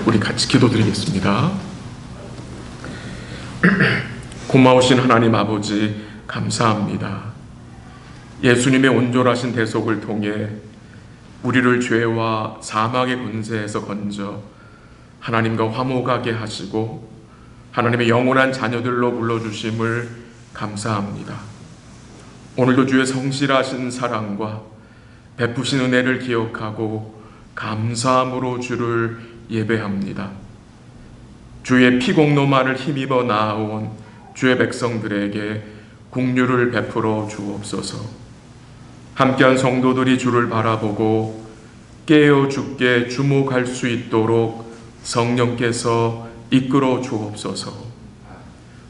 우리 같이 기도드리겠습니다. 고마우신 하나님 아버지 감사합니다. 예수님의 온전하신 대속을 통해 우리를 죄와 사망의 권세에서 건져 하나님과 화목하게 하시고 하나님의 영원한 자녀들로 불러주심을 감사합니다. 오늘도 주의 성실하신 사랑과 베푸신 은혜를 기억하고 감사함으로 주를 예배합니다. 주의 피공로만을 힘입어 나아온 주의 백성들에게 긍휼을 베풀어 주옵소서. 함께한 성도들이 주를 바라보고 깨어 주께 주목할 수 있도록 성령께서 이끌어 주옵소서.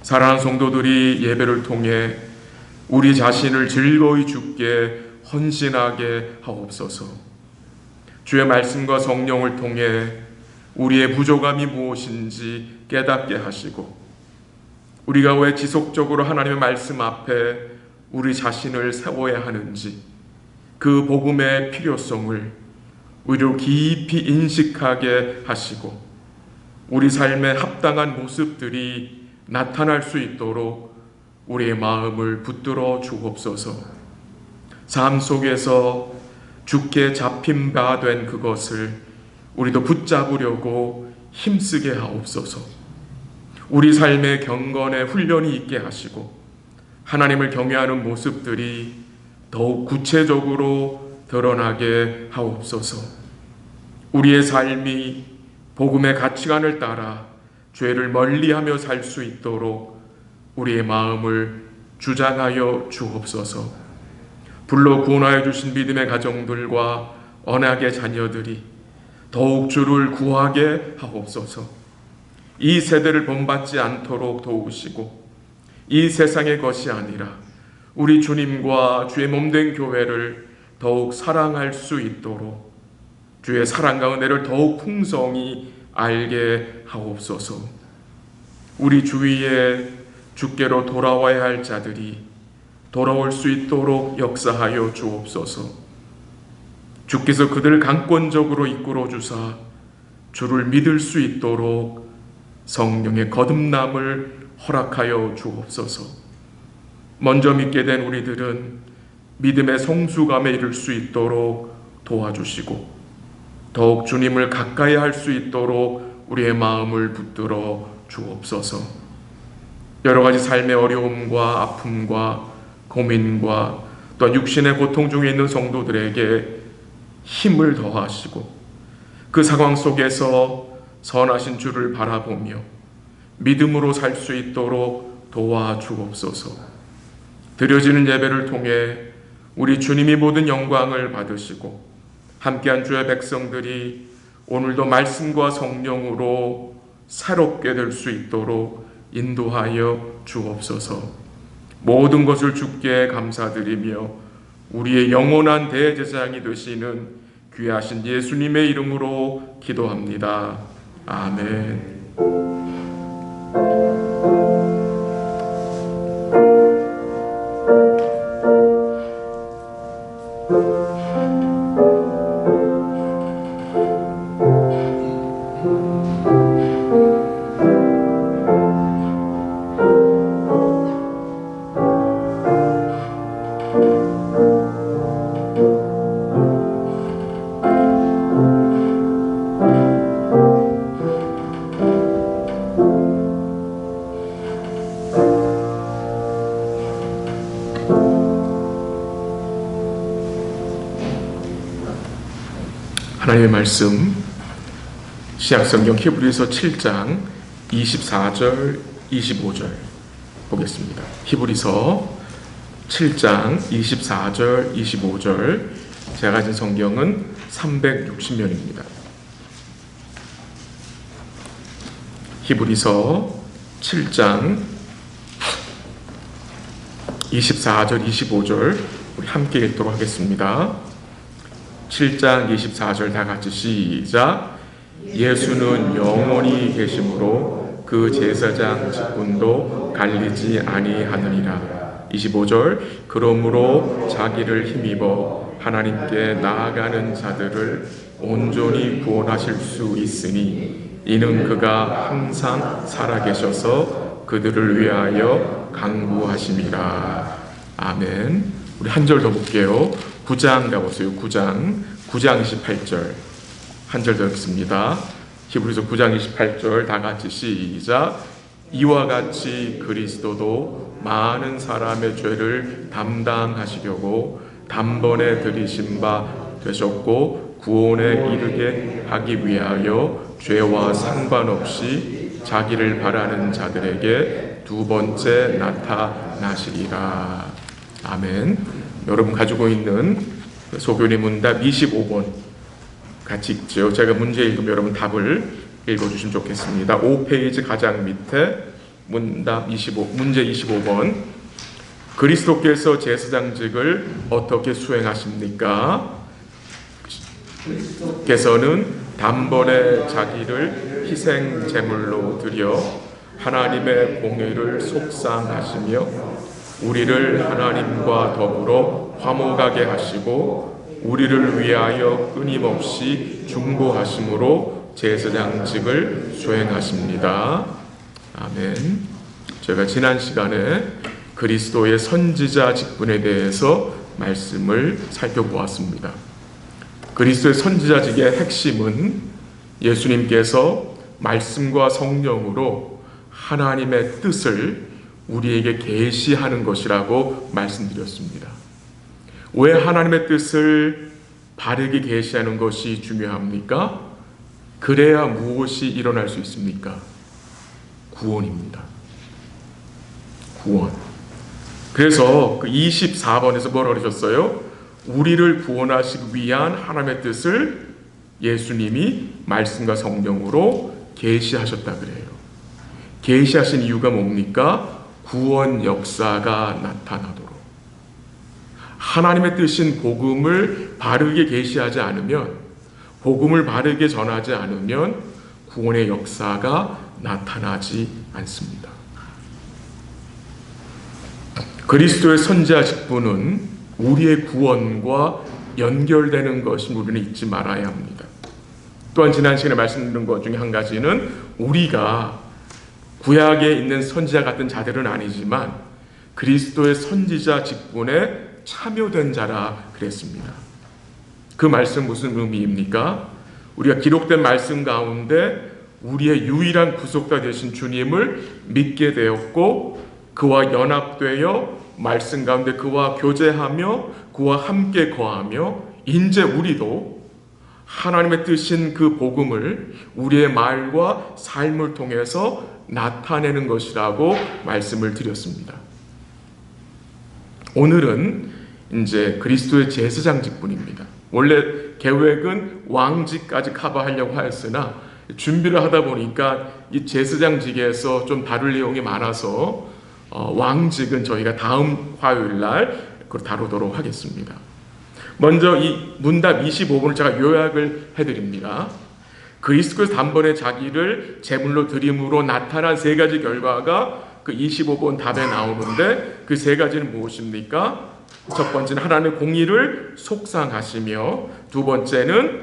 사랑하는 성도들이 예배를 통해 우리 자신을 즐거이 주께 헌신하게 하옵소서. 주의 말씀과 성령을 통해 우리의 부족함이 무엇인지 깨닫게 하시고 우리가 왜 지속적으로 하나님의 말씀 앞에 우리 자신을 세워야 하는지 그 복음의 필요성을 우리로 깊이 인식하게 하시고 우리 삶에 합당한 모습들이 나타날 수 있도록 우리의 마음을 붙들어 주옵소서. 삶 속에서 주께 잡힌 바 된 그것을 우리도 붙잡으려고 힘쓰게 하옵소서. 우리 삶의 경건에 훈련이 있게 하시고 하나님을 경외하는 모습들이 더욱 구체적으로 드러나게 하옵소서. 우리의 삶이 복음의 가치관을 따라 죄를 멀리하며 살 수 있도록 우리의 마음을 주장하여 주옵소서. 불러 구원하여 주신 믿음의 가정들과 언약의 자녀들이 더욱 주를 구하게 하옵소서. 이 세대를 본받지 않도록 도우시고 이 세상의 것이 아니라 우리 주님과 주의 몸된 교회를 더욱 사랑할 수 있도록 주의 사랑과 은혜를 더욱 풍성히 알게 하옵소서. 우리 주위에 주께로 돌아와야 할 자들이 돌아올 수 있도록 역사하여 주옵소서. 주께서 그들을 강권적으로 이끌어 주사 주를 믿을 수 있도록 성령의 거듭남을 허락하여 주옵소서. 먼저 믿게 된 우리들은 믿음의 성숙함에 이를 수 있도록 도와주시고 더욱 주님을 가까이 할 수 있도록 우리의 마음을 붙들어 주옵소서. 여러 가지 삶의 어려움과 아픔과 고민과 또한 육신의 고통 중에 있는 성도들에게 힘을 더하시고 그 상황 속에서 선하신 주를 바라보며 믿음으로 살 수 있도록 도와주옵소서. 드려지는 예배를 통해 우리 주님이 모든 영광을 받으시고 함께한 주의 백성들이 오늘도 말씀과 성령으로 새롭게 될 수 있도록 인도하여 주옵소서. 모든 것을 주께 감사드리며 우리의 영원한 대제사장이 되시는 귀하신 예수님의 이름으로 기도합니다. 아멘. 하나님의 말씀 신약성경 히브리서 7장 24절 25절 보겠습니다. 히브리서 7장 24절 25절 제가 가진 성경은 360면입니다. 히브리서 7장 24절 25절 우리 함께 읽도록 하겠습니다. 7장 24절 다 같이 시작. 예수는 영원히 계심으로 그 제사장 직분도 갈리지 아니하느니라. 25절 그러므로 자기를 힘입어 하나님께 나아가는 자들을 온전히 구원하실 수 있으니 이는 그가 항상 살아계셔서 그들을 위하여 간구하심이라. 아멘. 우리 한 절 더 볼게요. 9장 가보세요. 9장 28절 한 절 더 읽습니다. 히브리서 9장 28절 다 같이 시작. 이와 같이 그리스도도 많은 사람의 죄를 담당하시려고 단번에 들이신 바 되셨고 구원에 이르게 하기 위하여 죄와 상관없이 자기를 바라는 자들에게 두 번째 나타나시리라. 아멘. 여러분 가지고 있는 소교리 문답 25번 같이 읽죠. 제가 문제 읽으면 여러분 답을 읽어주시면 좋겠습니다. 5페이지 가장 밑에 문답 25, 문제 25번. 그리스도께서 제사장직을 어떻게 수행하십니까? 께서는 단번에 자기를 희생 제물로 드려 하나님의 공의를 속상하시며 우리를 하나님과 더불어 화목하게 하시고 우리를 위하여 끊임없이 중보하심으로 제사장직을 수행하십니다. 아멘. 제가 지난 시간에 그리스도의 선지자 직분에 대해서 말씀을 살펴보았습니다. 그리스도의 선지자직의 핵심은 예수님께서 말씀과 성령으로 하나님의 뜻을 우리에게 계시하는 것이라고 말씀드렸습니다. 왜 하나님의 뜻을 바르게 계시하는 것이 중요합니까? 그래야 무엇이 일어날 수 있습니까? 구원입니다. 구원. 그래서 그 24번에서 뭘 그러셨어요? 우리를 구원하시기 위한 하나님의 뜻을 예수님이 말씀과 성령으로 계시하셨다 그래요. 계시하신 이유가 뭡니까? 구원 역사가 나타나도록. 하나님의 뜻인 복음을 바르게 계시하지 않으면, 복음을 바르게 전하지 않으면 구원의 역사가 나타나지 않습니다. 그리스도의 선지자 직분은 우리의 구원과 연결되는 것을 우리는 잊지 말아야 합니다. 또한 지난 시간에 말씀드린 것 중에 한 가지는 우리가 구약에 있는 선지자 같은 자들은 아니지만 그리스도의 선지자 직분에 참여된 자라 그랬습니다. 그 말씀 무슨 의미입니까? 우리가 기록된 말씀 가운데 우리의 유일한 구속자 되신 주님을 믿게 되었고 그와 연합되어 말씀 가운데 그와 교제하며 그와 함께 거하며 이제 우리도 하나님의 뜻인 그 복음을 우리의 말과 삶을 통해서 나타내는 것이라고 말씀을 드렸습니다. 오늘은 이제 그리스도의 제사장 직분입니다. 원래 계획은 왕직까지 커버하려고 하였으나 준비를 하다 보니까 이 제사장직에서 좀 다룰 내용이 많아서 왕직은 저희가 다음 화요일 날 그걸 다루도록 하겠습니다. 먼저 이 문답 25번을 제가 요약을 해드립니다. 그리스도께서 단번에 자기를 제물로 드림으로 나타난 세 가지 결과가 그 25번 답에 나오는데 그 세 가지는 무엇입니까? 첫 번째는 하나님의 공의를 속상하시며, 두 번째는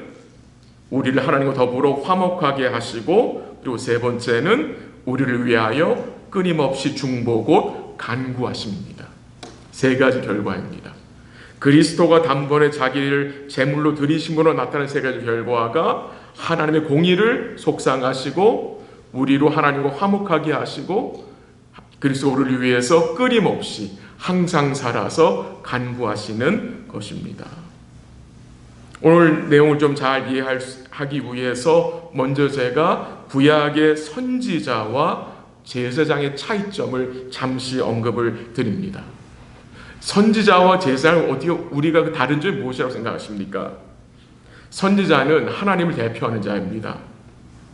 우리를 하나님과 더불어 화목하게 하시고, 그리고 세 번째는 우리를 위하여 끊임없이 중보 곧 간구하십니다. 세 가지 결과입니다. 그리스도가 단번에 자기를 제물로 드리심으로 나타난 세 가지 결과가 하나님의 공의를 속상하시고 우리로 하나님과 화목하게 하시고 그리스도 우리를 위해서 끊임없이 항상 살아서 간구하시는 것입니다. 오늘 내용을 좀 잘 이해하기 위해서 먼저 제가 구약의 선지자와 제사장의 차이점을 잠시 언급을 드립니다. 선지자와 제사장은 어떻게 우리가 다른 점이 무엇이라고 생각하십니까? 선지자는 하나님을 대표하는 자입니다.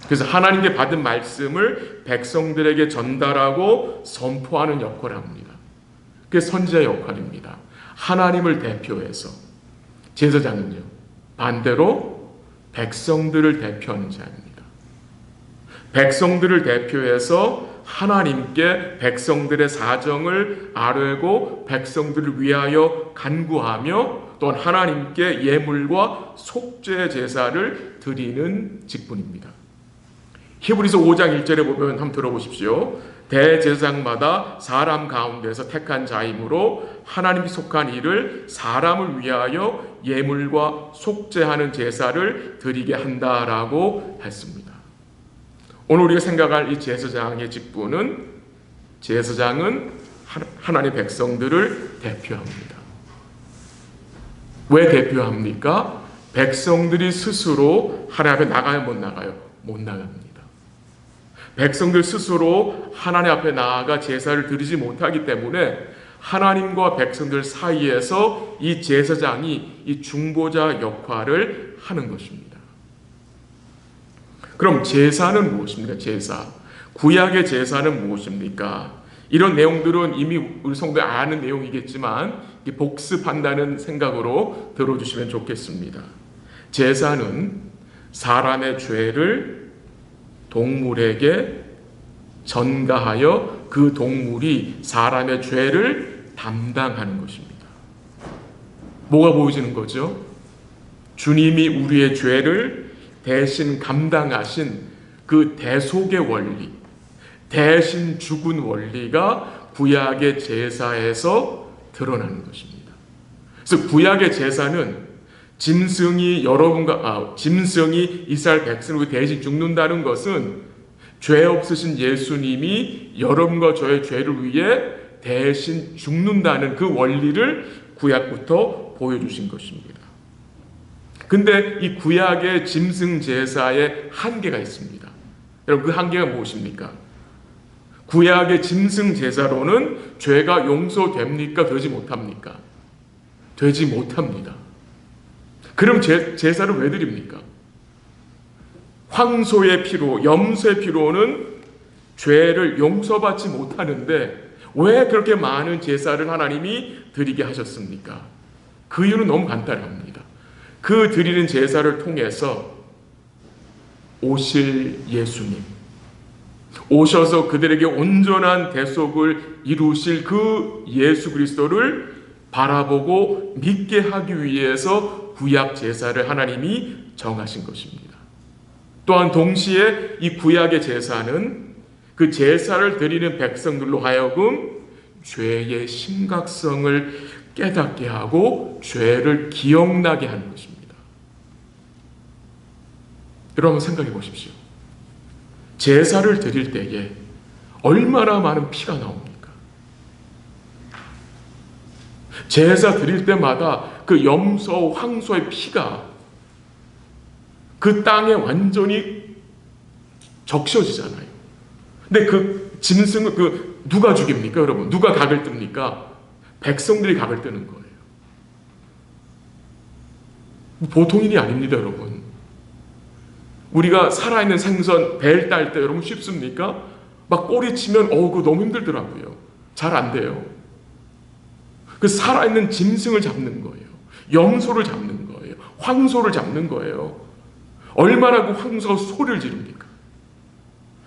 그래서 하나님께 받은 말씀을 백성들에게 전달하고 선포하는 역할을 합니다. 그게 선지자의 역할입니다. 하나님을 대표해서. 제사장은요, 반대로 백성들을 대표하는 자입니다. 백성들을 대표해서 하나님께 백성들의 사정을 아뢰고 백성들을 위하여 간구하며 또한 하나님께 예물과 속죄 제사를 드리는 직분입니다. 히브리서 5장 1절에 보면 한번 들어보십시오. 대제사장마다 사람 가운데서 택한 자이므로 하나님이 속한 이를 사람을 위하여 예물과 속죄하는 제사를 드리게 한다라고 했습니다. 오늘 우리가 생각할 이 제사장의 직분은, 제사장은 하나님의 백성들을 대표합니다. 왜 대표합니까? 백성들이 스스로 하나님 앞에 나가요, 못 나가요? 못 나갑니다. 백성들 스스로 하나님 앞에 나아가 제사를 드리지 못하기 때문에 하나님과 백성들 사이에서 이 제사장이 이 중보자 역할을 하는 것입니다. 그럼 제사는 무엇입니까? 제사. 구약의 제사는 무엇입니까? 이런 내용들은 이미 우리 성도들 아는 내용이겠지만 복습한다는 생각으로 들어주시면 좋겠습니다. 제사는 사람의 죄를 동물에게 전가하여 그 동물이 사람의 죄를 담당하는 것입니다. 뭐가 보여지는 거죠? 주님이 우리의 죄를 대신 감당하신 그 대속의 원리, 대신 죽은 원리가 구약의 제사에서 드러나는 것입니다. 그래서 구약의 제사는 짐승이 짐승이 이스라엘 백성을 대신 죽는다는 것은 죄 없으신 예수님이 여러분과 저의 죄를 위해 대신 죽는다는 그 원리를 구약부터 보여주신 것입니다. 근데 이 구약의 짐승 제사에 한계가 있습니다. 여러분, 그 한계가 무엇입니까? 구약의 짐승 제사로는 죄가 용서됩니까? 되지 못합니까? 되지 못합니다. 그럼 제사를 왜 드립니까? 황소의 피로, 염소의 피로는 죄를 용서받지 못하는데 왜 그렇게 많은 제사를 하나님이 드리게 하셨습니까? 그 이유는 너무 간단합니다. 그 드리는 제사를 통해서 오실 예수님, 오셔서 그들에게 온전한 대속을 이루실 그 예수 그리스도를 바라보고 믿게 하기 위해서 구약 제사를 하나님이 정하신 것입니다. 또한 동시에 이 구약의 제사는 그 제사를 드리는 백성들로 하여금 죄의 심각성을 깨닫게 하고 죄를 기억나게 하는 것입니다. 여러분 생각해 보십시오. 제사를 드릴 때에 얼마나 많은 피가 나옵니까? 제사 드릴 때마다 그 염소, 황소의 피가 그 땅에 완전히 적셔지잖아요. 근데 그 짐승을 누가 죽입니까, 여러분? 누가 각을 뜹니까? 백성들이 각을 뜨는 거예요. 보통 일이 아닙니다, 여러분. 우리가 살아있는 생선 벨 딸 때 여러분 쉽습니까? 막 꼬리 치면 그거 너무 힘들더라고요. 잘 안 돼요. 그 살아있는 짐승을 잡는 거예요. 염소를 잡는 거예요. 황소를 잡는 거예요. 얼마나 그 황소가 소리를 지릅니까?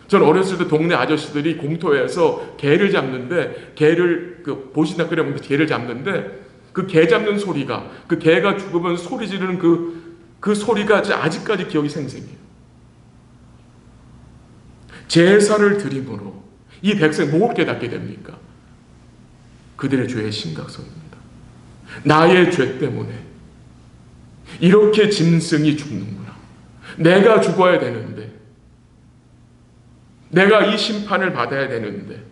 저는 어렸을 때 동네 아저씨들이 공터에서 개를 잡는데, 개를 보신다 그러면 개를 잡는데 그 개 잡는 소리가, 그 개가 죽으면 소리 지르는 그 소리가 아직까지 기억이 생생해요. 제사를 드림으로 이 백성이 뭘 깨닫게 됩니까? 그들의 죄의 심각성입니다. 나의 죄 때문에 이렇게 짐승이 죽는구나. 내가 죽어야 되는데, 내가 이 심판을 받아야 되는데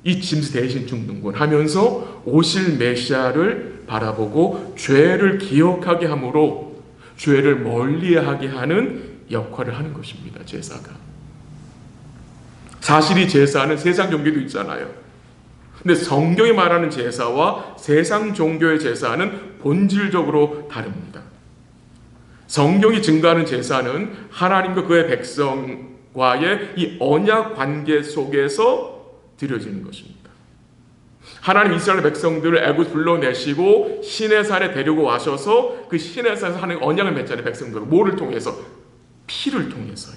이 짐승 대신 죽는군 하면서 오실 메시아를 바라보고 죄를 기억하게 함으로 죄를 멀리하게 하는 역할을 하는 것입니다. 제사가. 사실 이 제사는 세상 종교도 있잖아요. 근데 성경이 말하는 제사와 세상 종교의 제사는 본질적으로 다릅니다. 성경이 증거하는 제사는 하나님과 그의 백성과의 이 언약 관계 속에서 드려지는 것입니다. 하나님 이스라엘 백성들을 애굽 불러내시고 시내산에 데리고 와셔서 그 시내산에서 하나님 언약을 맺잖아요. 백성들을 뭐를 통해서? 피를 통해서요.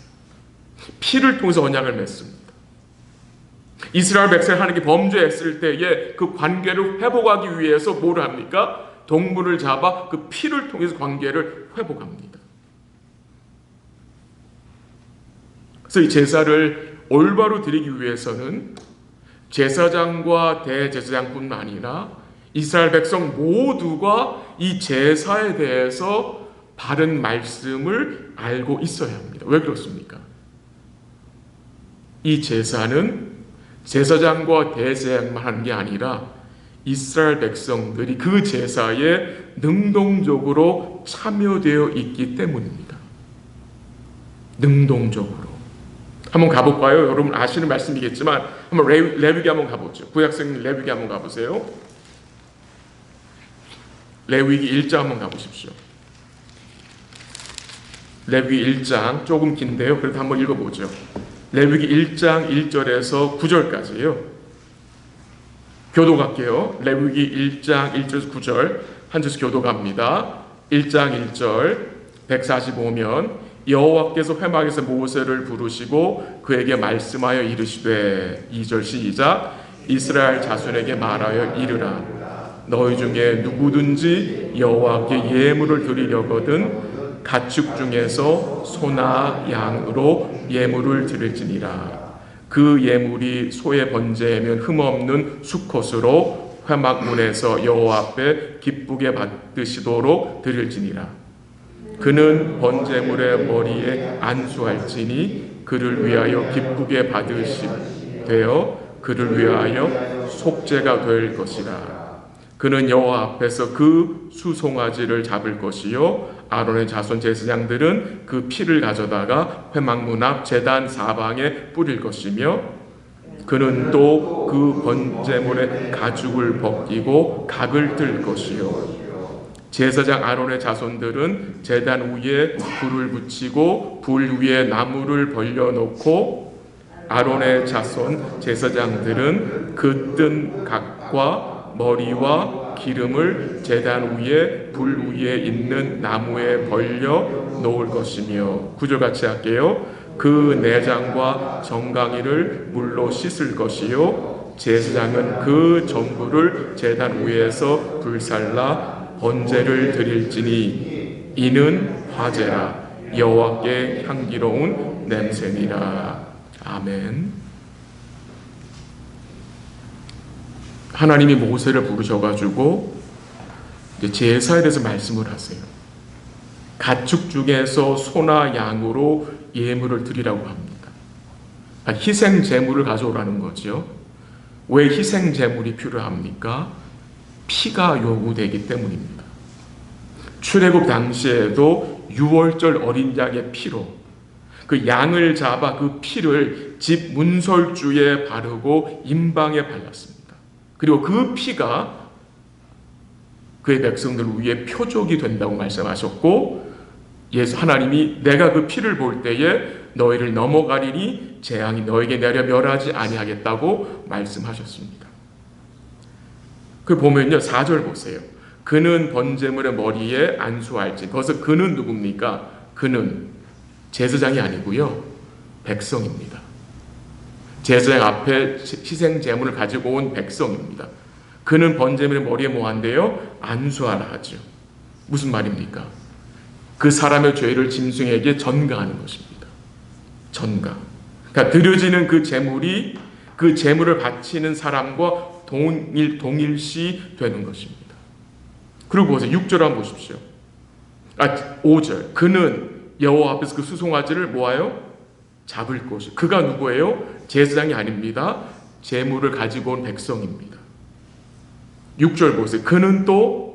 피를 통해서 언약을 맺습니다. 이스라엘 백성이 하나님께 범죄했을 때에 그 관계를 회복하기 위해서 뭐를 합니까? 동물을 잡아 그 피를 통해서 관계를 회복합니다. 그래서 이 제사를 올바로 드리기 위해서는 제사장과 대제사장뿐만 아니라 이스라엘 백성 모두가 이 제사에 대해서 바른 말씀을 알고 있어야 합니다. 왜 그렇습니까? 이 제사는 제사장과 대제사장만 하는 게 아니라 이스라엘 백성들이 그 제사에 능동적으로 참여되어 있기 때문입니다. 능동적으로. 한번 가볼까요? 여러분 아시는 말씀이겠지만 한번 레위기 한번 가보죠. 구약성경 레위기 한번 가보세요. 레위기 1장 한번 가보십시오. 레위기 1장 조금 긴데요. 그래도 한번 읽어보죠. 레위기 1장 1절에서 9절까지요. 교도갈게요. 레위기 1장 1절에서 9절 한 절씩 교도갑니다. 1장 1절 145면 여호와께서 회막에서 모세를 부르시고 그에게 말씀하여 이르시되 2절 시작 이스라엘 자손에게 말하여 이르라 너희 중에 누구든지 여호와께 예물을 드리려거든 가축 중에서 소나 양으로 예물을 드릴지니라 그 예물이 소의 번제면 흠없는 수컷으로 회막문에서 여호와 앞에 기쁘게 받으시도록 드릴지니라 그는 번제물의 머리에 안수할지니 그를 위하여 기쁘게 받으시되어 그를 위하여 속죄가 될 것이라. 그는 여호와 앞에서 그 수송아지를 잡을 것이요 아론의 자손 제사장들은 그 피를 가져다가 회막문 앞 제단 사방에 뿌릴 것이며 그는 또 그 번제물의 가죽을 벗기고 각을 뜰 것이요 제사장 아론의 자손들은 제단 위에 불을 붙이고 불 위에 나무를 벌려놓고 아론의 자손 제사장들은 그 뜬 각과 머리와 기름을 제단 위에 불 위에 있는 나무에 벌려 놓을 것이며 9절 같이 할게요. 그 내장과 정강이를 물로 씻을 것이요 제사장은 그 전부를 제단 위에서 불살라 번제를 드릴지니 이는 화제라 여호와께 향기로운 냄새니라. 아멘. 하나님이 모세를 부르셔가지고 제사에 대해서 말씀을 하세요. 가축 중에서 소나 양으로 예물을 드리라고 합니다. 희생 제물을 가져오라는 거죠. 왜 희생 제물이 필요합니까? 피가 요구되기 때문입니다. 출애굽 당시에도 유월절 어린 양의 피로 그 양을 잡아 그 피를 집 문설주에 바르고 임방에 발랐습니다. 그리고 그 피가 그의 백성들 위에 표적이 된다고 말씀하셨고 예수 하나님이 내가 그 피를 볼 때에 너희를 넘어가리니 재앙이 너에게 내려 멸하지 아니하겠다고 말씀하셨습니다. 그 보면요 4절 보세요. 그는 번제물의 머리에 안수할지. 거기서 그는 누굽니까? 그는 제사장이 아니고요 백성입니다. 제사장 앞에 희생 제물을 가지고 온 백성입니다. 그는 번제물의 머리에 뭐 한대요? 안수하라 하죠. 무슨 말입니까? 그 사람의 죄를 짐승에게 전가하는 것입니다. 전가. 그러니까 드려지는 그 제물이 그 제물을 바치는 사람과 동일시 되는 것입니다. 그리고 보세요. 6절 한번 보십시오. 5절. 그는 여호와 앞에서 그 수송아지를 모아요? 잡을 것이. 그가 누구예요? 제사장이 아닙니다. 제물을 가지고 온 백성입니다. 6절 보세요. 그는 또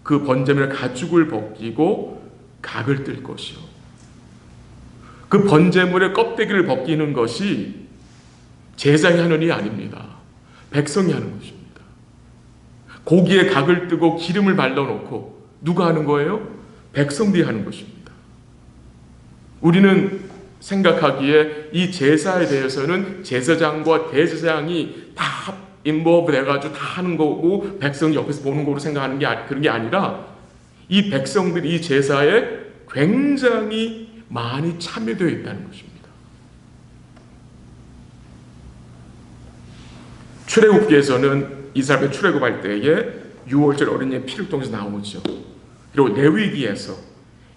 그 번제물의 가죽을 벗기고 각을 뜰 것이요. 그 번제물의 껍데기를 벗기는 것이 제사장이 하는 일이 아닙니다. 백성이 하는 것입니다. 고기에 각을 뜨고 기름을 발라놓고 누가 하는 거예요? 백성들이 하는 것입니다. 우리는 생각하기에 이 제사에 대해서는 제사장과 대제사장이 다 인보브 돼가지고 다 하는 거고 백성이 옆에서 보는 거로 생각하는 게 그런 게 아니라 이 백성들이 이 제사에 굉장히 많이 참여되어 있다는 것입니다. 출애굽기에서는 이스라엘 출애굽할 때에 유월절 어린 양 피를 통해서 나오죠. 그리고 레위기에서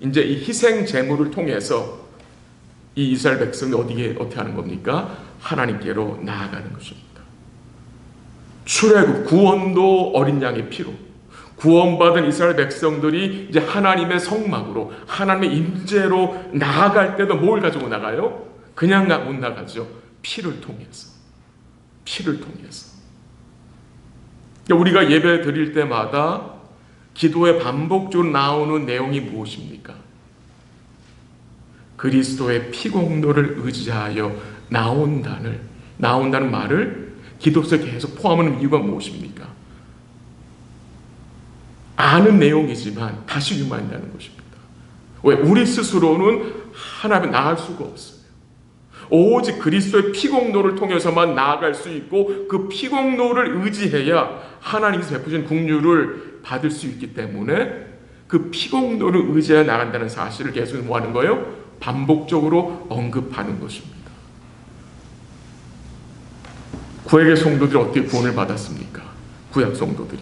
이제 이 희생 제물을 통해서 이 이스라엘 백성이 어떻게 하는 겁니까? 하나님께로 나아가는 것입니다. 출애굽, 구원도 어린 양의 피로, 구원받은 이스라엘 백성들이 이제 하나님의 성막으로, 하나님의 임재로 나아갈 때도 뭘 가지고 나가요? 그냥 못 나가죠. 피를 통해서. 피를 통해서. 우리가 예배 드릴 때마다 기도에 반복적으로 나오는 내용이 무엇입니까? 그리스도의 피공로를 의지하여 나온다는 말을 기도 속에 계속 포함하는 이유가 무엇입니까? 아는 내용이지만 다시 유만한다는 것입니다. 왜? 우리 스스로는 하나님 나아갈 수가 없어요. 오직 그리스도의 피공로를 통해서만 나아갈 수 있고 그 피공로를 의지해야 하나님께서 베푸신 긍휼을 받을 수 있기 때문에 그 피공로를 의지하여 나간다는 사실을 계속 뭐 하는 거예요? 반복적으로 언급하는 것입니다. 구약의 성도들이 어떻게 구원을 받았습니까? 구약 성도들이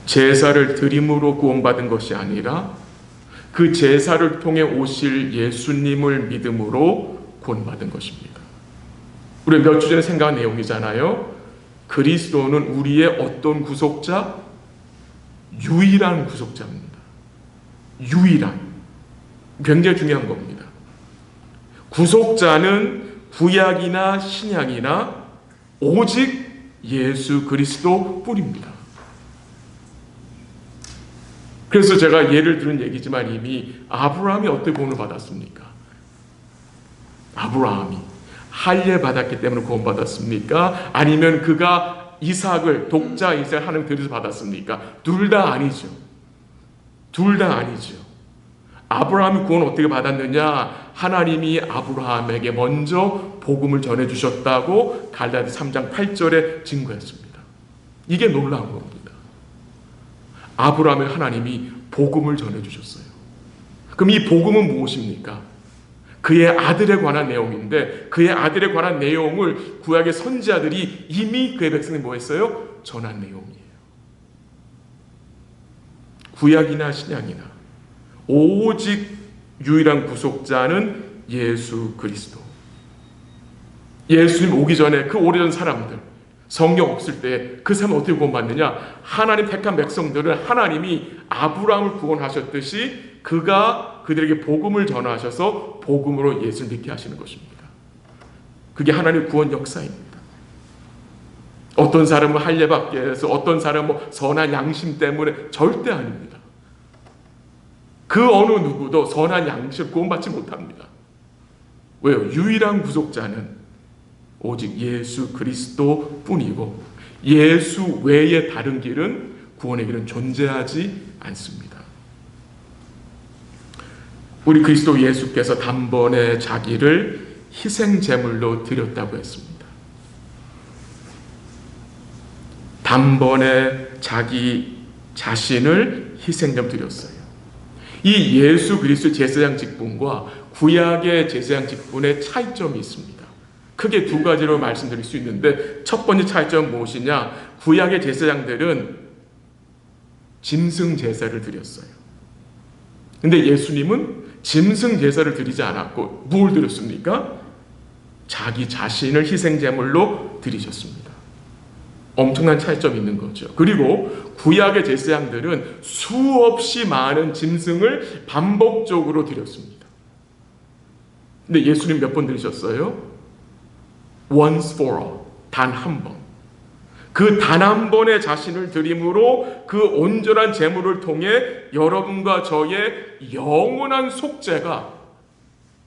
제사를 드림으로 구원받은 것이 아니라 그 제사를 통해 오실 예수님을 믿음으로 구원받은 것입니다. 우리 몇 주 전에 생각한 내용이잖아요. 그리스도는 우리의 어떤 구속자? 유일한 구속자입니다. 유일한. 굉장히 중요한 겁니다. 구속자는 구약이나 신약이나 오직 예수 그리스도 뿐입니다. 그래서 제가 예를 들은 얘기지만 이미 아브라함이 어떻게 구원을 받았습니까? 아브라함이 할례 받았기 때문에 구원받았습니까? 아니면 그가 이삭을 독자 이삭을 하나님 들여서 받았습니까? 둘 다 아니죠. 둘 다 아니죠. 아브라함이 구원 어떻게 받았느냐? 하나님이 아브라함에게 먼저 복음을 전해주셨다고 갈라디 3장 8절에 증거했습니다. 이게 놀라운 겁니다. 아브라함의 하나님이 복음을 전해주셨어요. 그럼 이 복음은 무엇입니까? 그의 아들에 관한 내용인데 그의 아들에 관한 내용을 구약의 선지자들이 이미 그의 백성이 뭐 했어요? 전한 내용이에요. 구약이나 신약이나 오직 유일한 구속자는 예수 그리스도. 예수님 오기 전에 그 오래전 사람들, 성경 없을 때 그 사람 어떻게 구원받느냐? 하나님 택한 백성들을 하나님이 아브라함을 구원하셨듯이 그가 그들에게 복음을 전하셔서 복음으로 예수를 믿게 하시는 것입니다. 그게 하나님의 구원 역사입니다. 어떤 사람은 할례 받게 해서 어떤 사람은 뭐 선한 양심 때문에 절대 아닙니다. 그 어느 누구도 선한 양심을 구원받지 못합니다. 왜요? 유일한 구속자는 오직 예수 그리스도 뿐이고 예수 외에 다른 길은 구원의 길은 존재하지 않습니다. 우리 그리스도 예수께서 단번에 자기를 희생 제물로 드렸다고 했습니다. 단번에 자기 자신을 희생제물로 드렸어요. 이 예수 그리스도 제사장 직분과 구약의 제사장 직분의 차이점이 있습니다. 크게 두 가지로 말씀드릴 수 있는데 첫 번째 차이점은 무엇이냐? 구약의 제사장들은 짐승 제사를 드렸어요. 근데 예수님은 짐승 제사를 드리지 않았고 뭘 드렸습니까? 자기 자신을 희생제물로 드리셨습니다. 엄청난 차이점이 있는 거죠. 그리고 구약의 제사장들은 수없이 많은 짐승을 반복적으로 드렸습니다. 근데 예수님 몇 번 드리셨어요? Once for all. 단 한 번. 그 단 한 번의 자신을 드림으로 그 온전한 제물을 통해 여러분과 저의 영원한 속죄가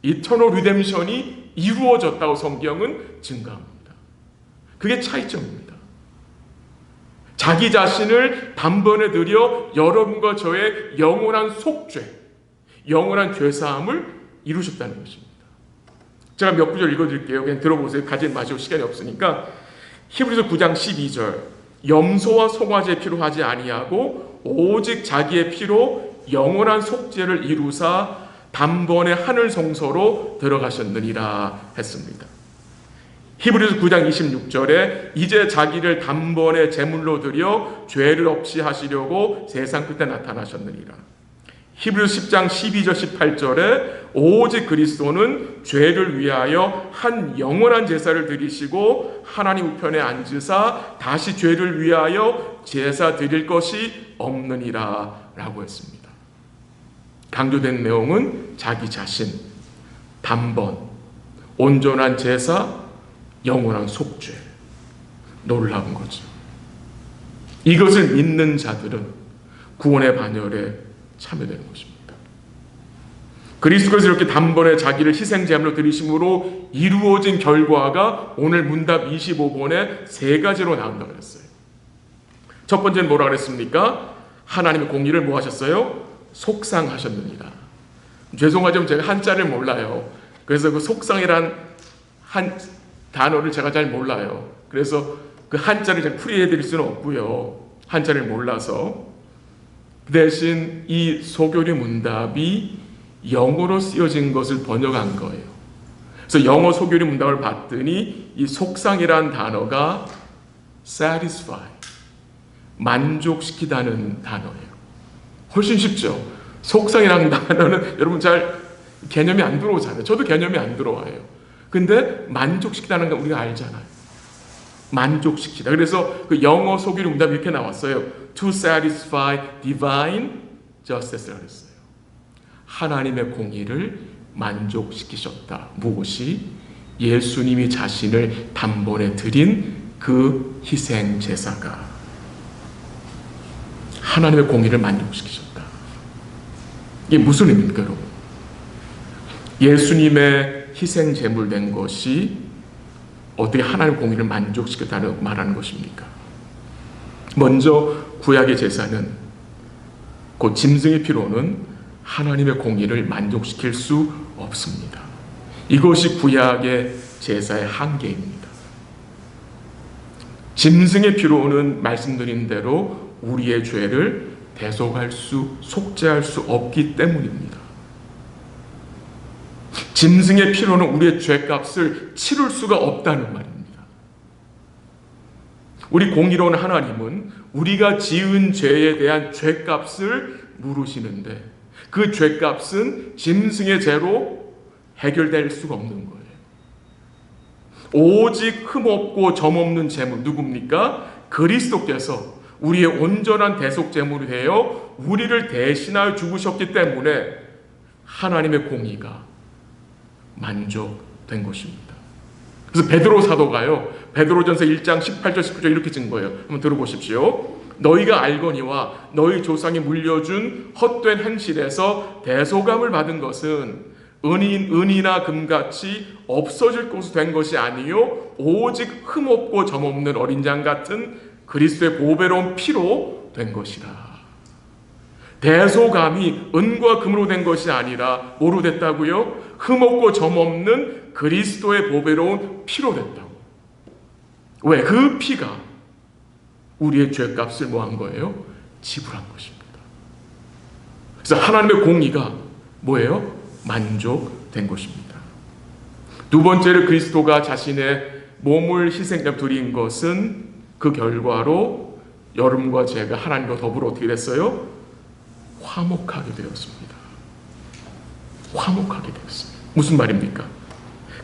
Eternal Redemption이 이루어졌다고 성경은 증거합니다. 그게 차이점입니다. 자기 자신을 단번에 드려 여러분과 저의 영원한 속죄, 영원한 죄사함을 이루셨다는 것입니다. 제가 몇 구절 읽어드릴게요. 그냥 들어보세요. 가지 마시고 시간이 없으니까. 히브리서 9장 12절. 염소와 송아지의 피로 하지 아니하고 오직 자기의 피로 영원한 속죄를 이루사 단번에 하늘 성소로 들어가셨느니라 했습니다. 히브리서 9장 26절에 이제 자기를 단번에 제물로 드려 죄를 없이 하시려고 세상 끝에 나타나셨느니라. 히브리서 10장 12절 18절에 오직 그리스도는 죄를 위하여 한 영원한 제사를 드리시고 하나님 우편에 앉으사 다시 죄를 위하여 제사 드릴 것이 없느니라 라고 했습니다. 강조된 내용은 자기 자신, 단번, 온전한 제사, 영원한 속죄. 놀라운 거죠. 이것을 믿는 자들은 구원의 반열에 참여되는 것입니다. 그리스도께서 이렇게 단번에 자기를 희생제물로 드리심으로 이루어진 결과가 오늘 문답 25번에 세 가지로 나온다고 했어요. 첫 번째는 뭐라 그랬습니까? 하나님의 공의를 뭐 하셨어요? 속상하셨느니라. 죄송하지만 제가 한자를 몰라요. 그래서 그 속상이란 한 단어를 제가 잘 몰라요. 그래서 그 한자를 제가 풀이해 드릴 수는 없고요. 한자를 몰라서. 그 대신 이 소교리 문답이 영어로 쓰여진 것을 번역한 거예요. 그래서 영어 소교리 문답을 봤더니 이 속상이란 단어가 satisfy, 만족시키다는 단어예요. 훨씬 쉽죠? 속상이라는 단어는 여러분 잘 개념이 안 들어오잖아요. 저도 개념이 안 들어와요. 근데 만족시키다는 건 우리가 알잖아요. 만족시키다. 그래서 그 영어 소교리 문답이 이렇게 나왔어요. To satisfy divine justice라고 했어요. 하나님의 공의를 만족시키셨다. 무엇이? 예수님이 자신을 단번에 드린 그 희생 제사가 하나님의 공의를 만족시키셨다. 이게 무슨 의미입니까, 여러분? 예수님의 희생 제물 된 것이 어떻게 하나님의 공의를 만족시켰다고 말하는 것입니까? 먼저 구약의 제사는 그 짐승의 피로는 하나님의 공의를 만족시킬 수 없습니다. 이것이 구약의 제사의 한계입니다. 짐승의 피로는 말씀드린 대로 우리의 죄를 대속할 수, 속죄할 수 없기 때문입니다. 짐승의 피로는 우리의 죄값을 치룰 수가 없다는 말입니다. 우리 공의로운 하나님은 우리가 지은 죄에 대한 죄값을 물으시는데 그 죄값은 짐승의 죄로 해결될 수가 없는 거예요. 오직 흠없고 점없는 제물 누굽니까? 그리스도께서 우리의 온전한 대속 제물이 되어 우리를 대신하여 죽으셨기 때문에 하나님의 공의가 만족된 것입니다. 그래서 베드로 사도가요, 베드로전서 1장 18절 19절 이렇게 쓴 거예요. 한번 들어보십시오. 너희가 알거니와 너희 조상이 물려준 헛된 행실에서 대속함을 받은 것은 은이나 금같이 없어질 것으로 된 것이 아니요 오직 흠없고 점없는 어린 양 같은 그리스도의 보배로운 피로 된 것이라. 대속함이 은과 금으로 된 것이 아니라 뭐로 됐다고요? 흠없고 점없는 그리스도의 보배로운 피로 됐다고. 왜? 그 피가 우리의 죄값을 뭐 한 거예요? 지불한 것입니다. 그래서 하나님의 공의가 뭐예요? 만족된 것입니다. 두 번째로 그리스도가 자신의 몸을 희생감 드린 것은 그 결과로 여러분과 제가 하나님과 더불어 어떻게 됐어요? 화목하게 되었습니다. 화목하게 되었습니다. 무슨 말입니까?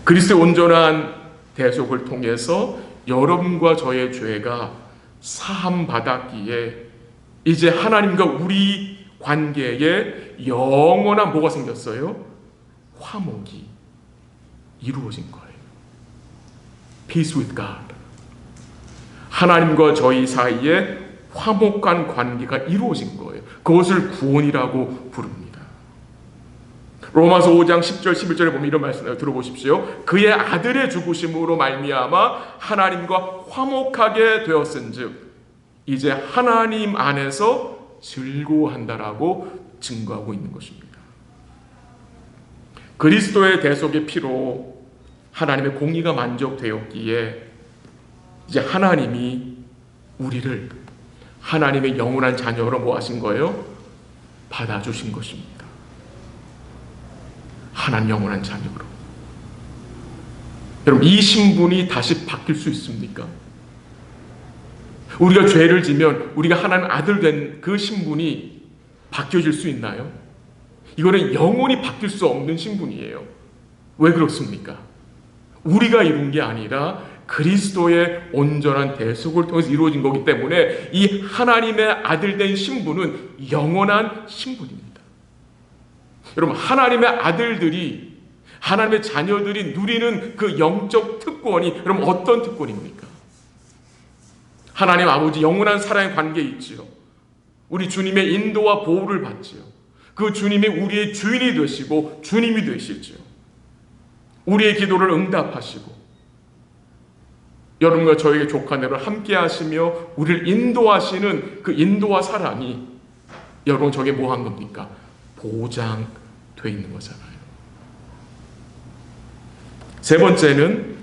그리스도의 온전한 대속을 통해서 여러분과 저의 죄가 사함 받았기에 이제 하나님과 우리 관계에 영원한 뭐가 생겼어요? 화목이 이루어진 거예요. Peace with God. 하나님과 저희 사이에 화목한 관계가 이루어진 거예요. 그것을 구원이라고 부릅니다. 로마서 5장 10절 11절에 보면 이런 말씀을 들어보십시오. 그의 아들의 죽으심으로 말미암아 하나님과 화목하게 되었은즉 이제 하나님 안에서 즐거워한다라고 증거하고 있는 것입니다. 그리스도의 대속의 피로 하나님의 공의가 만족되었기에 이제 하나님이 우리를 하나님의 영원한 자녀로 뭐 하신 거예요? 받아주신 것입니다. 하나님 영원한 자녀로. 여러분, 이 신분이 다시 바뀔 수 있습니까? 우리가 죄를 지면 우리가 하나님 아들 된 그 신분이 바뀌어질 수 있나요? 이거는 영원히 바뀔 수 없는 신분이에요. 왜 그렇습니까? 우리가 이룬 게 아니라 그리스도의 온전한 대속을 통해서 이루어진 거기 때문에 이 하나님의 아들 된 신분은 영원한 신분입니다. 여러분, 하나님의 아들들이, 하나님의 자녀들이 누리는 그 영적 특권이 여러분 어떤 특권입니까? 하나님 아버지 영원한 사랑의 관계에 있지요. 우리 주님의 인도와 보호를 받지요. 그 주님이 우리의 주인이 되시고 주님이 되시지요. 우리의 기도를 응답하시고 여러분과 저에게 조카들을 함께 하시며 우리를 인도하시는 그 인도와 사랑이 여러분 저게 뭐 한 겁니까? 보장되어 있는 거잖아요. 세 번째는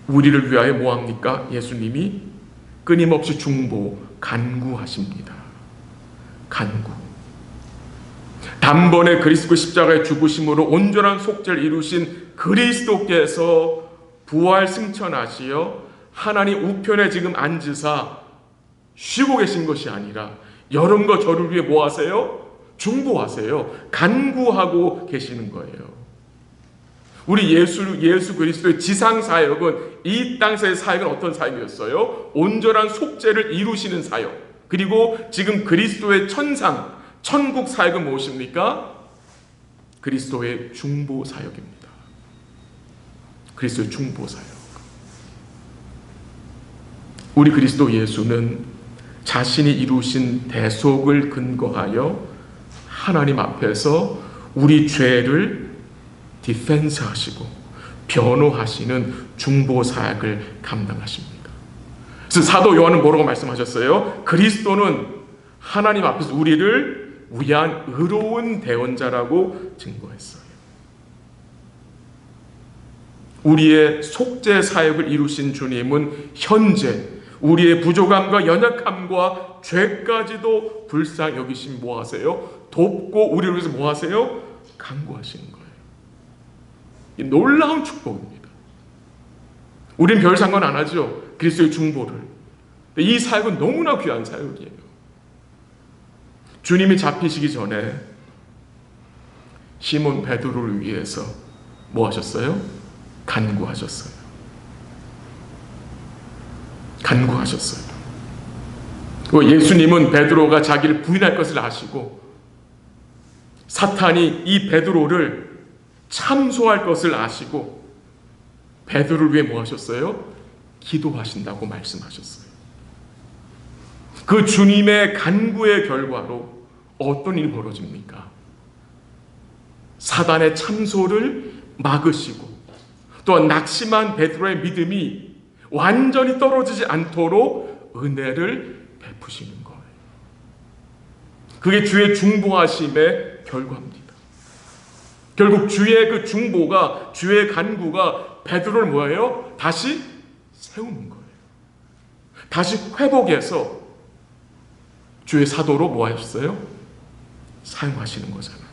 우리를 위하여 뭐 합니까? 예수님이 끊임없이 중보, 간구하십니다. 간구. 단번에 그리스도 십자가의 죽으심으로 온전한 속죄를 이루신 그리스도께서 부활 승천하시어 하나님 우편에 지금 앉으사 쉬고 계신 것이 아니라 여러분과 저를 위해 뭐 하세요? 중보하세요. 간구하고 계시는 거예요. 우리 예수 그리스도의 지상 사역은, 이 땅에서의 사역은 어떤 사역이었어요? 온전한 속죄를 이루시는 사역. 그리고 지금 그리스도의 천국 사역은 무엇입니까? 그리스도의 중보 사역입니다. 그리스도의 중보 사역. 우리 그리스도 예수는 자신이 이루신 대속을 근거하여 하나님 앞에서 우리 죄를 디펜스 하시고 변호하시는 중보 사역을 감당하십니다. 그래서 사도 요한은 뭐라고 말씀하셨어요? 그리스도는 하나님 앞에서 우리를 위한 의로운 대언자라고 증거했어요. 우리의 속죄 사역을 이루신 주님은 현재 우리의 부족함과 연약함과 죄까지도 불쌍히 여기신 뭐 하세요? 돕고 우리를 위해서 뭐 하세요? 간구하시는 거예요. 이 놀라운 축복입니다. 우린 별 상관 안 하죠. 그리스도의 중보를. 이 사역은 너무나 귀한 사역이에요. 주님이 잡히시기 전에 시몬 베드로를 위해서 뭐 하셨어요? 간구하셨어요. 간구하셨어요. 예수님은 베드로가 자기를 부인할 것을 아시고 사탄이 이 베드로를 참소할 것을 아시고 베드로를 위해 뭐 하셨어요? 기도하신다고 말씀하셨어요. 그 주님의 간구의 결과로 어떤 일이 벌어집니까? 사단의 참소를 막으시고 또한 낙심한 베드로의 믿음이 완전히 떨어지지 않도록 은혜를 베푸시는 거예요. 그게 주의 중보하심의 결과입니다. 결국 주의 그 중보가, 주의 간구가 베드로를 뭐예요? 다시 세우는 거예요. 다시 회복해서 주의 사도로 뭐 하셨어요? 사용하시는 거잖아요.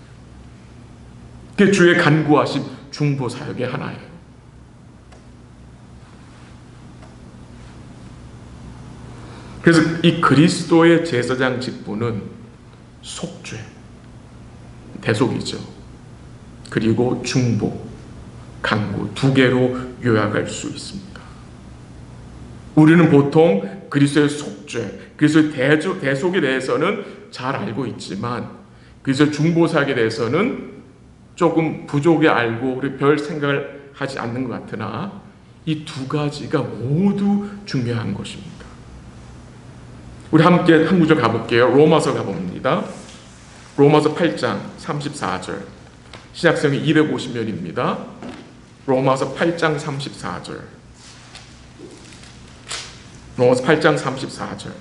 그게 주의 간구하신 중보 사역의 하나예요. 그래서 이 그리스도의 제사장 직분은 속죄, 대속이죠. 그리고 중보, 간구 두 개로 요약할 수 있습니다. 우리는 보통 그리스도의 속죄, 그리스도의 대속에 대해서는 잘 알고 있지만 그리스도의 중보 사역에 대해서는 조금 부족히 알고 별 생각을 하지 않는 것 같으나 이 두 가지가 모두 중요한 것입니다. 우리 함께 한 구절 가볼게요. 로마서 가봅니다. 로마서 8장 34절. 신약성이 250면입니다. 로마서 8장 34절. 로마서 8장 34절.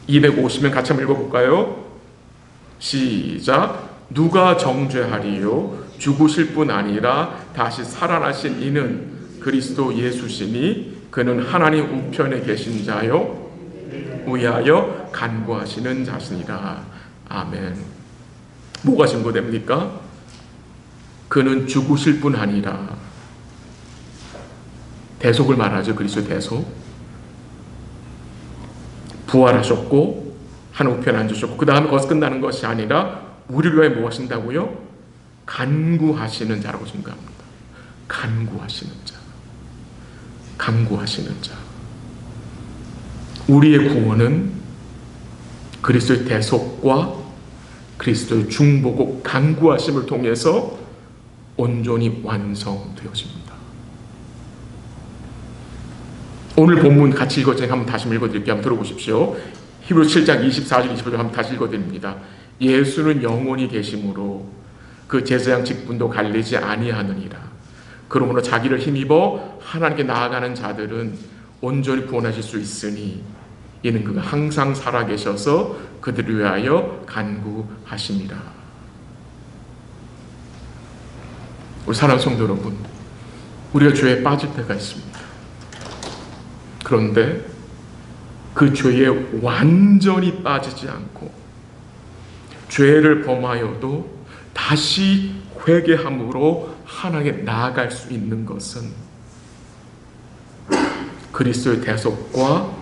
250면 같이 한번 읽어볼까요? 시작. 누가 정죄하리요? 죽으실 뿐 아니라 다시 살아나신 이는 그리스도 예수시니 그는 하나님 우편에 계신 자요 위하여 간구하시는 자시니라. 아멘. 뭐가 증거됩니까? 그는 죽으실 뿐 아니라, 대속을 말하죠. 그리스도의 대속. 부활하셨고 하는 우편에 앉으셨고 그 다음에 거기서 끝나는 것이 아니라 우리를 위해 뭐 하신다고요? 간구하시는 자라고 증거합니다. 간구하시는 자. 간구하시는 자. 우리의 구원은 그리스도의 대속과 그리스도의 중보고 간구하심을 통해서 온전히 완성되어집니다. 오늘 본문 같이 읽어드리니까 한번 다시 읽어드릴게요. 한번 들어보십시오. 히브리서 7장 24절 25절 한번 다시 읽어드립니다. 예수는 영원히 계심으로 그 제사장 직분도 갈리지 아니하느니라. 그러므로 자기를 힘입어 하나님께 나아가는 자들은 온전히 구원하실 수 있으니 이는 그가 항상 살아계셔서 그들을 위하여 간구하심이라. 우리 사랑하는 성도 여러분, 우리가 죄에 빠질 때가 있습니다. 그런데 그 죄에 완전히 빠지지 않고 죄를 범하여도 다시 회개함으로 하나님께 나아갈 수 있는 것은 그리스도의 대속과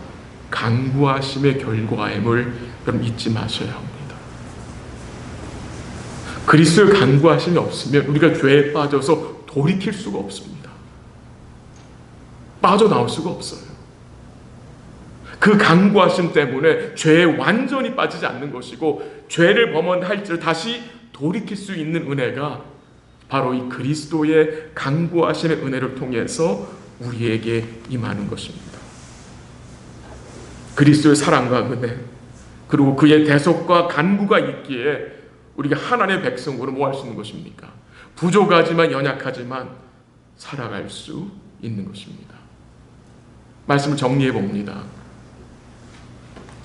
간구하심의 결과임을 여러분 잊지 마셔야 합니다. 그리스도의 간구하심이 없으면 우리가 죄에 빠져서 돌이킬 수가 없습니다. 빠져나올 수가 없어요. 그 간구하심 때문에 죄에 완전히 빠지지 않는 것이고 죄를 범한다 할지라도 다시 돌이킬 수 있는 은혜가 바로 이 그리스도의 간구하심의 은혜를 통해서 우리에게 임하는 것입니다. 그리스도의 사랑과 은혜 그리고 그의 대속과 간구가 있기에 우리가 하나님의 백성으로 뭐 할 수 있는 것입니까? 부족하지만 연약하지만 살아갈 수 있는 것입니다. 말씀을 정리해 봅니다.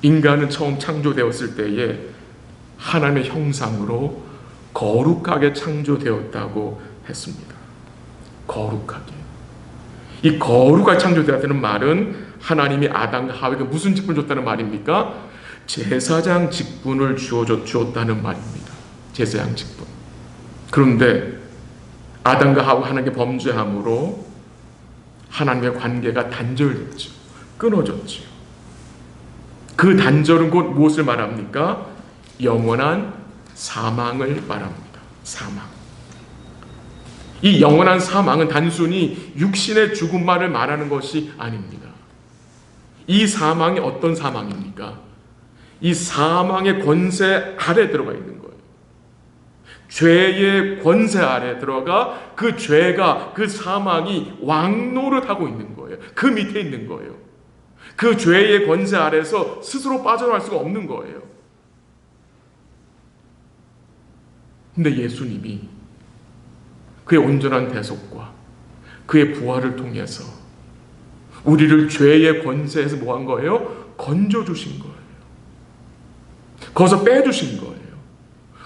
인간은 처음 창조되었을 때에 하나님의 형상으로 거룩하게 창조되었다고 했습니다. 거룩하게. 이 거룩하게 창조되었다는 말은 하나님이 아담과 하와에게 무슨 직분을 줬다는 말입니까? 제사장 직분을 주었다는 말입니다. 제사장 직분. 그런데 아담과 하와가 하나님께 범죄함으로 하나님의 관계가 단절됐죠. 끊어졌죠. 그 단절은 곧 무엇을 말합니까? 영원한 사망을 말합니다. 사망. 이 영원한 사망은 단순히 육신의 죽음만을 말하는 것이 아닙니다. 이 사망이 어떤 사망입니까? 이 사망의 권세 아래 들어가 있는 거예요. 죄의 권세 아래 들어가 그 죄가 그 사망이 왕노릇하고 있는 거예요. 그 밑에 있는 거예요. 그 죄의 권세 아래서 스스로 빠져나갈 수가 없는 거예요. 근데 예수님이 그의 온전한 대속과 그의 부활을 통해서 우리를 죄의 권세에서 뭐 한 거예요? 건져주신 거예요. 거기서 빼주신 거예요.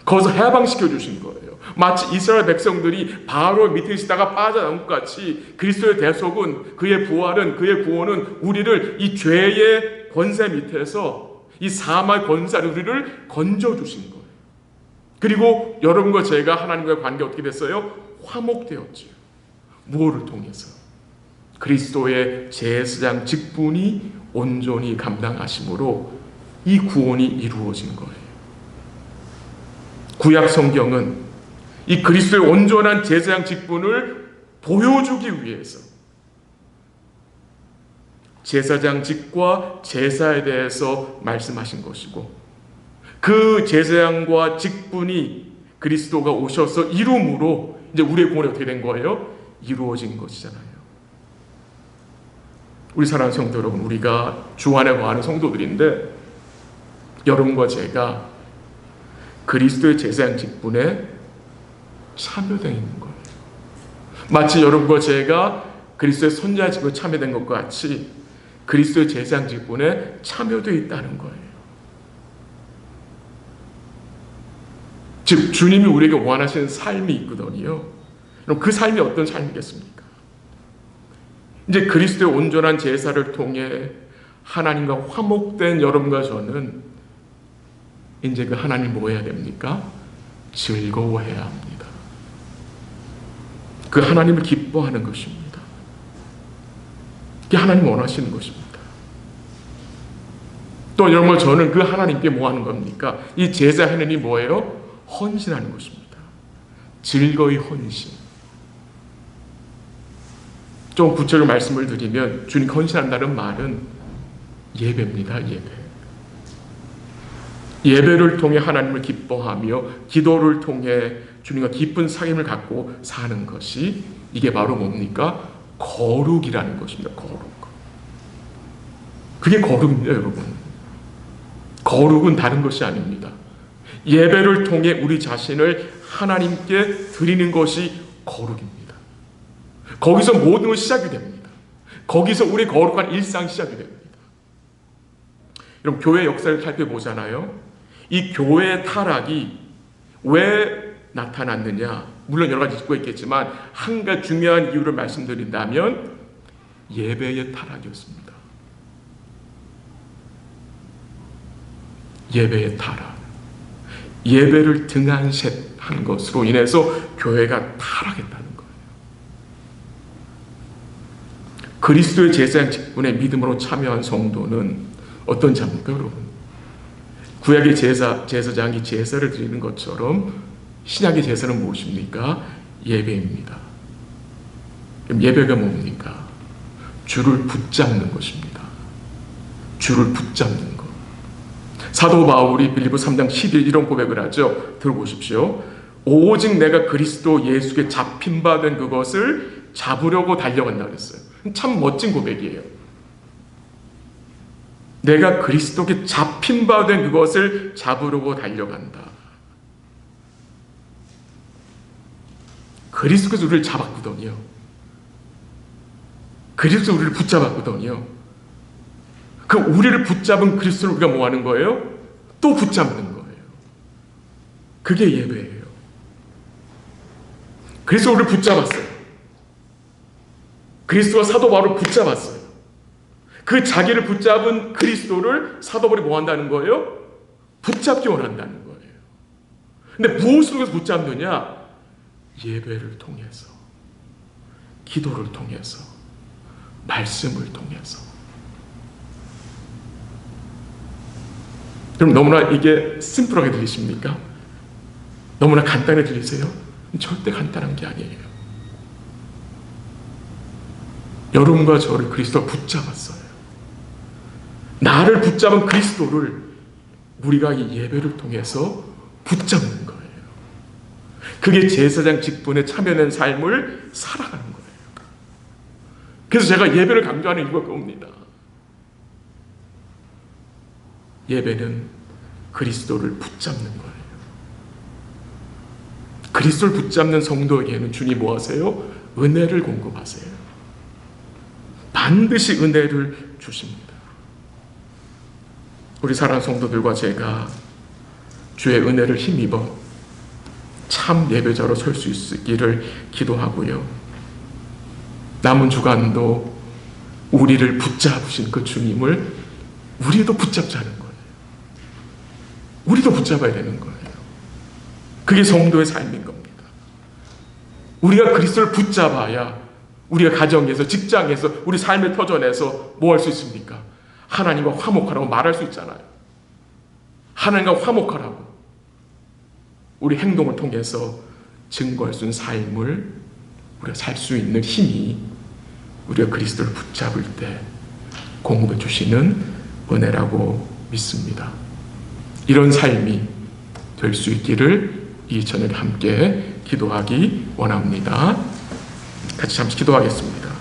거기서 해방시켜 주신 거예요. 마치 이스라엘 백성들이 바로 밑에 있다가 빠져나온 것 같이 그리스도의 대속은 그의 부활은 그의 구원은 우리를 이 죄의 권세 밑에서 이 사망의 권세로 우리를 건져주신 거예요. 그리고 여러분과 제가 하나님과의 관계 어떻게 됐어요? 화목되었지요. 무엇을 통해서? 그리스도의 제사장 직분이 온전히 감당하심으로 이 구원이 이루어진 거예요. 구약 성경은 이 그리스도의 온전한 제사장 직분을 보여주기 위해서 제사장직과 제사에 대해서 말씀하신 것이고 그 제사장과 직분이 그리스도가 오셔서 이룸으로 이제 우리의 구원이 어떻게 된 거예요? 이루어진 것이잖아요. 우리 사랑하는 성도 여러분, 우리가 주 안에 거하는 성도들인데 여러분과 제가 그리스도의 제사장 직분에 참여되어 있는 거예요. 마치 여러분과 제가 그리스도의 선지자 직분에 참여된 것과 같이 그리스도의 제사장 직분에 참여되어 있다는 거예요. 즉 주님이 우리에게 원하시는 삶이 있거든요. 그럼 그 삶이 어떤 삶이겠습니까? 이제 그리스도의 온전한 제사를 통해 하나님과 화목된 여러분과 저는 이제 그 하나님 뭐 해야 됩니까? 즐거워해야 합니다. 그 하나님을 기뻐하는 것입니다. 그게 하나님 원하시는 것입니다. 또 여러분, 저는 그 하나님께 뭐 하는 겁니까? 이 제사 하나님이 뭐예요? 헌신하는 것입니다. 즐거이 헌신. 좀 구체적으로 말씀을 드리면 주님 헌신한다는 말은 예배입니다. 예배를 통해 하나님을 기뻐하며 기도를 통해 주님과 깊은 사귐을 갖고 사는 것이, 이게 바로 뭡니까? 거룩이라는 것입니다. 거룩. 그게 거룩입니다, 여러분. 거룩은 다른 것이 아닙니다. 예배를 통해 우리 자신을 하나님께 드리는 것이 거룩입니다. 거기서 모든 것이 시작이 됩니다. 거기서 우리 거룩한 일상이 시작이 됩니다. 여러분, 교회 역사를 살펴보잖아요. 이 교회의 타락이 왜 나타났느냐? 물론 여러 가지 짚고 있겠지만 한 가지 중요한 이유를 말씀드린다면 예배의 타락이었습니다. 예배의 타락. 예배를 등한시한 것으로 인해서 교회가 타락했다는 거예요. 그리스도의 제사장 직분에 믿음으로 참여한 성도는 어떤 자입니까, 여러분? 구약의 제사장이 제사를 드리는 것처럼 신약의 제사는 무엇입니까? 예배입니다. 그럼 예배가 뭡니까? 주를 붙잡는 것입니다. 주를 붙잡는 것. 사도 바울이 빌립보 3장 11절 이런 고백을 하죠. 들어보십시오. 오직 내가 그리스도 예수께 잡힌 바 된 그것을 잡으려고 달려간다 그랬어요. 참 멋진 고백이에요. 내가 그리스도께 잡힌 바 된 그것을 잡으려고 달려간다. 그리스도께서 우리를 잡았거든요. 그리스도께서 우리를 붙잡았거든요. 그 우리를 붙잡은 그리스도를 우리가 뭐 하는 거예요? 또 붙잡는 거예요. 그게 예배예요. 그래서 우리를 붙잡았어요. 그리스도가 사도 바울을 붙잡았어요. 그 자기를 붙잡은 그리스도를 사도 바울이 뭐 한다는 거예요? 붙잡기 원한다는 거예요. 근데 무엇으로 해서 붙잡느냐? 예배를 통해서, 기도를 통해서, 말씀을 통해서. 그럼 너무나 이게 심플하게 들리십니까? 너무나 간단해 들리세요? 절대 간단한 게 아니에요. 여러분과 저를 그리스도가 붙잡았어요. 나를 붙잡은 그리스도를 우리가 이 예배를 통해서 붙잡는 거예요. 그게 제사장 직분에 참여된 삶을 살아가는 거예요. 그래서 제가 예배를 강조하는 이유가 그겁니다. 예배는 그리스도를 붙잡는 거예요. 그리스도를 붙잡는 성도에게는 주님 뭐 하세요? 은혜를 공급하세요. 반드시 은혜를 주십니다. 우리 사랑하는 성도들과 제가 주의 은혜를 힘입어 참 예배자로 설 수 있기를 기도하고요. 남은 주간도 우리를 붙잡으신 그 주님을 우리도 붙잡자는 거예요. 우리도 붙잡아야 되는 거예요. 그게 성도의 삶인 겁니다. 우리가 그리스도를 붙잡아야 우리가 가정에서, 직장에서, 우리 삶의 터전에서 뭐 할 수 있습니까? 하나님과 화목하라고 말할 수 있잖아요. 하나님과 화목하라고 우리 행동을 통해서 증거할 수 있는 삶을 우리가 살 수 있는 힘이 우리가 그리스도를 붙잡을 때 공급해 주시는 은혜라고 믿습니다. 이런 삶이 될 수 있기를 이 저녁에 함께 기도하기 원합니다. 같이 잠시 기도하겠습니다.